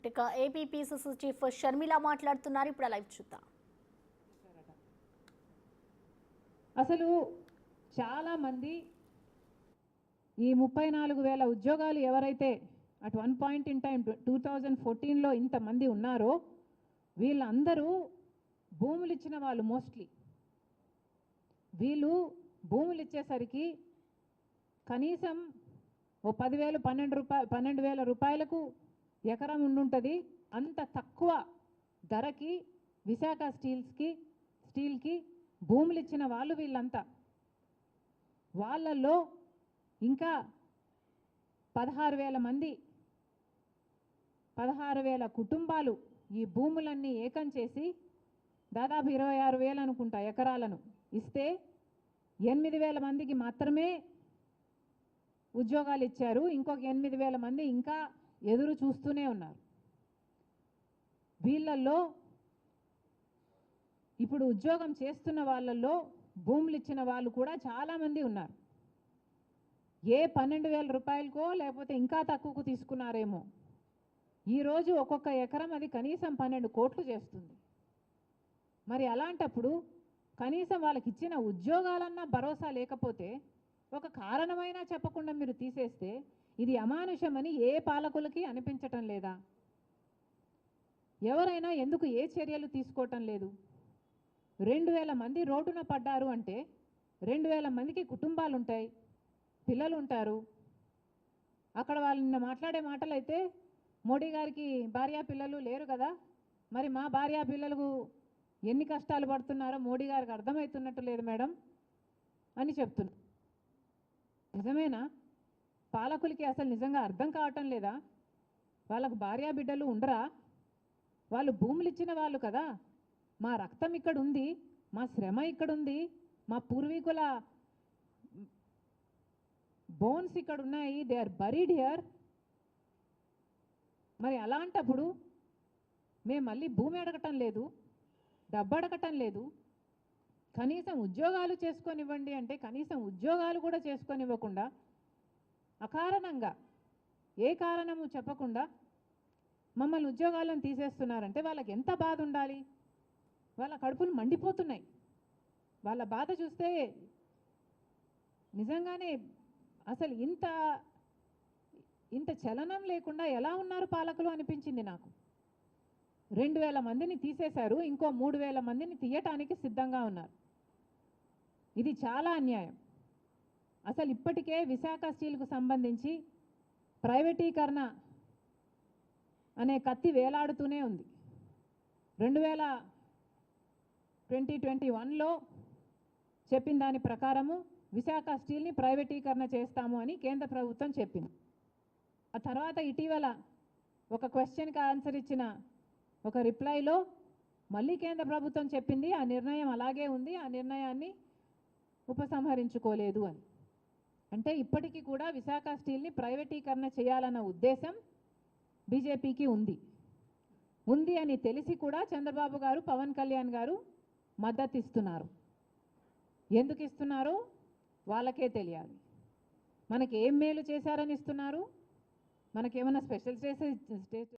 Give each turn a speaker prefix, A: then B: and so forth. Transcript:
A: ఇక APPCC chief Sharmila మాట్లాడుతున్నారు. ఇప్పుడు లైవ్ చూద్దాం.
B: అసలు చాలా మంది ఈ 34,000 ఉద్యోగాలు ఎవరైతే at one point in time 2014లో ఇంతమంది ఉన్నారో వీళ్ళందరూ భూములు ఇచ్చిన వాళ్ళు. మోస్ట్లీ వీళ్ళు భూములు ఇచ్చేసరికి కనీసం ఓ 10,000 12,000 రూపాయలకు ఎకరం ఉండుంటుంది. అంత తక్కువ ధరకి విశాఖ స్టీల్కి భూములు ఇచ్చిన వాళ్ళు వీళ్ళంతా. వాళ్ళల్లో ఇంకా 16,000 మంది 16,000 కుటుంబాలు ఈ భూములన్నీ ఏకం చేసి దాదాపు 26,000 అనుకుంటా ఎకరాలను ఇస్తే 8,000 మందికి మాత్రమే ఉద్యోగాలు ఇచ్చారు. ఇంకొక 8,000 మంది ఇంకా ఎదురు చూస్తూనే ఉన్నారు. వీళ్ళల్లో ఇప్పుడు ఉద్యోగం చేస్తున్న వాళ్ళల్లో భూములు ఇచ్చిన వాళ్ళు కూడా చాలామంది ఉన్నారు. ఏ 12,000 రూపాయలకో లేకపోతే ఇంకా తక్కువకు తీసుకున్నారేమో. ఈరోజు ఒక్కొక్క ఎకరం అది కనీసం 12 కోట్లు చేస్తుంది. మరి అలాంటప్పుడు కనీసం వాళ్ళకి ఇచ్చిన ఉద్యోగాలన్నా భరోసా లేకపోతే ఒక కారణమైనా చెప్పకుండా మీరు తీసేస్తే ఇది అమానుషమని ఏ పాలకులకి అనిపించటం లేదా? ఎవరైనా ఎందుకు ఏ చర్యలు తీసుకోవటం లేదు? 2,000 మంది రోడ్డున పడ్డారు అంటే 2,000 మందికి కుటుంబాలు ఉంటాయి, పిల్లలు ఉంటారు. అక్కడ వాళ్ళని మాట్లాడే మాటలైతే మోడీ గారికి భార్యా పిల్లలు లేరు కదా, మరి మా భార్యా పిల్లలకు ఎన్ని కష్టాలు పడుతున్నారో మోడీ గారికి అర్థమవుతున్నట్టు లేదు మేడం అని చెప్తున్నారు. నిజమేనా? పాలకులకి అసలు నిజంగా అర్థం కావటం లేదా? వాళ్ళకు భార్యా బిడ్డలు ఉండరా? వాళ్ళు భూములు ఇచ్చిన వాళ్ళు కదా. మా రక్తం ఇక్కడ ఉంది, మా శ్రమ ఇక్కడ ఉంది, మా పూర్వీకుల బోన్స్ ఇక్కడ ఉన్నాయి, దే ఆర్ బరీడ్ హియర్. మరి అలాంటప్పుడు మేము మళ్ళీ భూమి అడగటం లేదు, డబ్బు అడగటం లేదు, కనీసం ఉద్యోగాలు చేసుకొనివ్వండి అంటే కనీసం ఉద్యోగాలు కూడా చేసుకొనివ్వకుండా అకారణంగా ఏ కారణము చెప్పకుండా మమ్మల్ని ఉద్యోగాలను తీసేస్తున్నారంటే వాళ్ళకి ఎంత బాధ ఉండాలి? వాళ్ళ కడుపులు మండిపోతున్నాయి. వాళ్ళ బాధ చూస్తే నిజంగానే అసలు ఇంత చలనం లేకుండా ఎలా ఉన్నారు పాలకులు అనిపించింది నాకు. 2,000 మందిని తీసేశారు, ఇంకో 3,000 మందిని తీయటానికి సిద్ధంగా ఉన్నారు. ఇది చాలా అన్యాయం. అసలు ఇప్పటికే విశాఖ స్టీల్కు సంబంధించి ప్రైవేటీకరణ అనే కత్తి వేలాడుతూనే ఉంది. 2021లో చెప్పిన దాని ప్రకారము విశాఖ స్టీల్ని ప్రైవేటీకరణ చేస్తాము అని కేంద్ర ప్రభుత్వం చెప్పింది. ఆ తర్వాత ఇటీవల ఒక క్వశ్చన్కి ఆన్సర్ ఇచ్చిన ఒక రిప్లైలో మళ్ళీ కేంద్ర ప్రభుత్వం చెప్పింది ఆ నిర్ణయం అలాగే ఉంది, ఆ నిర్ణయాన్ని ఉపసంహరించుకోలేదు అని. అంటే ఇప్పటికీ కూడా విశాఖ స్టీల్ని ప్రైవేటీకరణ చేయాలన్న ఉద్దేశం బీజేపీకి ఉంది అని తెలిసి కూడా చంద్రబాబు గారు, పవన్ కళ్యాణ్ గారు మద్దతు ఇస్తున్నారు. ఎందుకు ఇస్తున్నారో వాళ్ళకే తెలియాలి. మనకి ఏం మేలు చేశారని ఇస్తున్నారు? మనకేమైనా స్పెషల్ స్టేటస్